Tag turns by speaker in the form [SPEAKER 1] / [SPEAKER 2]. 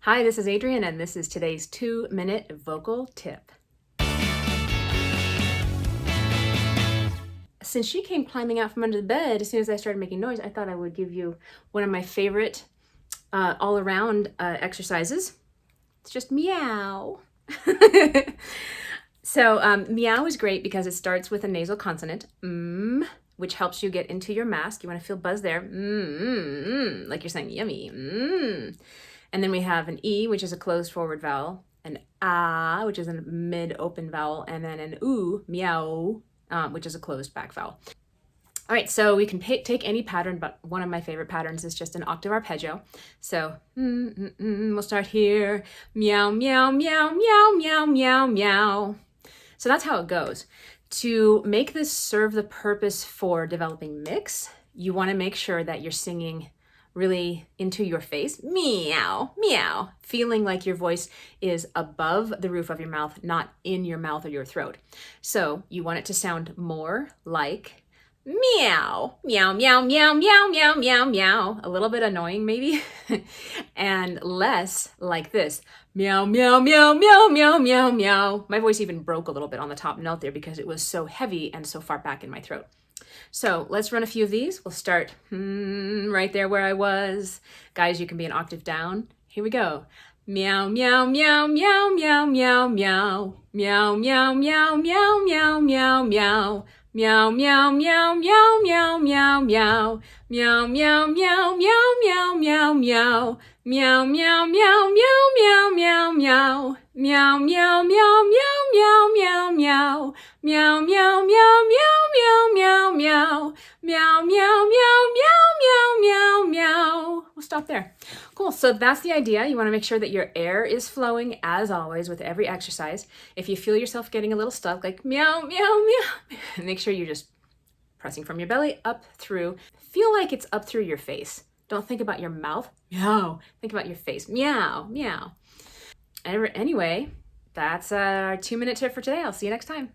[SPEAKER 1] Hi, this is Adrienne, and this is today's 2-minute vocal tip. Since she came climbing out from under the bed as soon as I started making noise, I thought I would give you one of my favorite all-around exercises. It's just meow. So meow is great because it starts with a nasal consonant, which helps you get into your mask. You want to feel buzz there, like you're saying yummy. And then we have an E, which is a closed forward vowel, an ah, which is a mid-open vowel, and then an oo, meow, which is a closed back vowel. All right, so we can take any pattern, but one of my favorite patterns is just an octave arpeggio. So we'll start here, meow, meow, meow, meow, meow, meow, meow. So that's how it goes. To make this serve the purpose for developing mix, you want to make sure that you're singing really into your face, meow, meow, feeling like your voice is above the roof of your mouth, not in your mouth or your throat. So you want it to sound more like meow, meow, meow, meow, meow, meow, meow, meow. A little bit annoying maybe, and less like this, meow, meow, meow, meow, meow, meow, meow. My voice even broke a little bit on the top note there because it was so heavy and so far back in my throat. So let's run a few of these. We'll start right there where I was. Guys, you can be an octave down. Here we go. Meow, meow, meow, meow, meow, meow, meow. Meow, meow, meow, meow, meow, meow, meow. Meow, meow, meow, meow, meow, meow, meow. Meow, meow, meow, meow, meow, meow, meow. Meow, meow, meow, meow, meow, meow, meow. Meow, meow, meow, meow, meow, meow, meow. Meow, meow, meow, meow, meow, meow, meow. Meow, meow, meow, meow, meow, meow, meow. We'll stop there. Cool. So that's the idea. You want to make sure that your air is flowing as always with every exercise. If you feel yourself getting a little stuck, like meow, meow, meow, make sure you're just pressing from your belly up through. Feel like it's up through your face. Don't think about your mouth. Meow. Think about your face. Meow, meow. Anyway, that's our 2-minute tip for today. I'll see you next time.